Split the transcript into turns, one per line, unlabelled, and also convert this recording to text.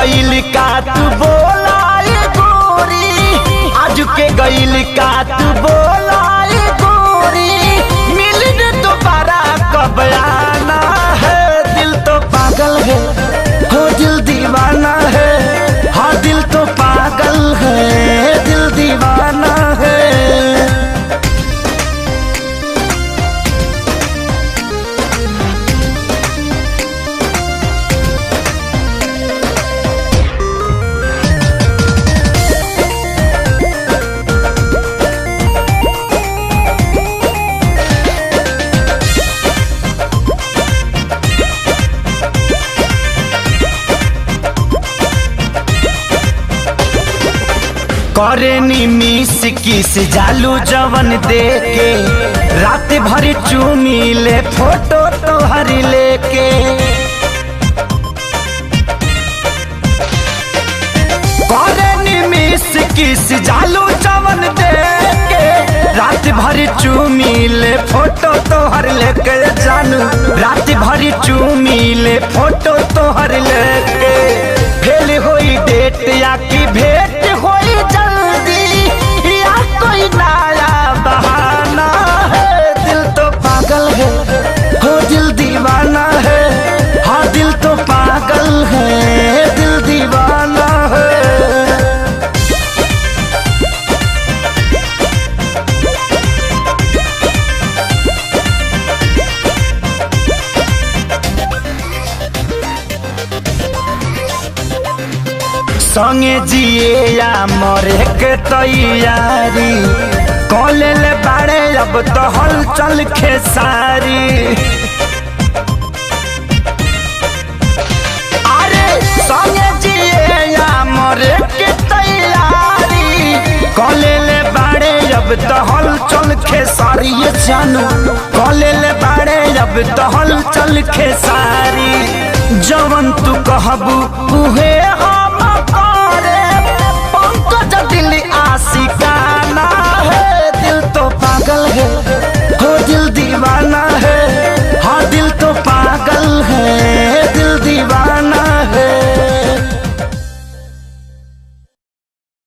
गईल का तू बोलाए गोरी, आज के गईल का तू बोलाए गोरी, मिलने दोबारा कब आना है। दिल तो पागल है हो दिल दीवाना है, हाँ दिल तो पागल है दिल दीवाना है। करे नी मिस किस जालू जवन देके, रात भर चूमी ले फोटो तोहर लेके। करे नी मिस किस जालू जवन देके, रात भर चूमी ले फोटो तोहर लेके। जानू रात भर चूमी ले फोटो तोहर लेके। फेल होई डेट या की भेंट होई जल्दी, या कोई नया बहाना है। दिल तो पागल है हो दिल दीवाना है, हाँ दिल तो पागल है दिल दीवाना है। संगे जिए या मरे के तैयारी, कॉलेज बाड़े अब तो हलचल खेसारी। अरे संगे जिए या मरे के तैयारी, कॉलेज बाड़े अब तो हलचल खेसारी। ये जानू कॉलेज बाड़े अब तो हलचल खेसारी। जवन तू कहबू उहे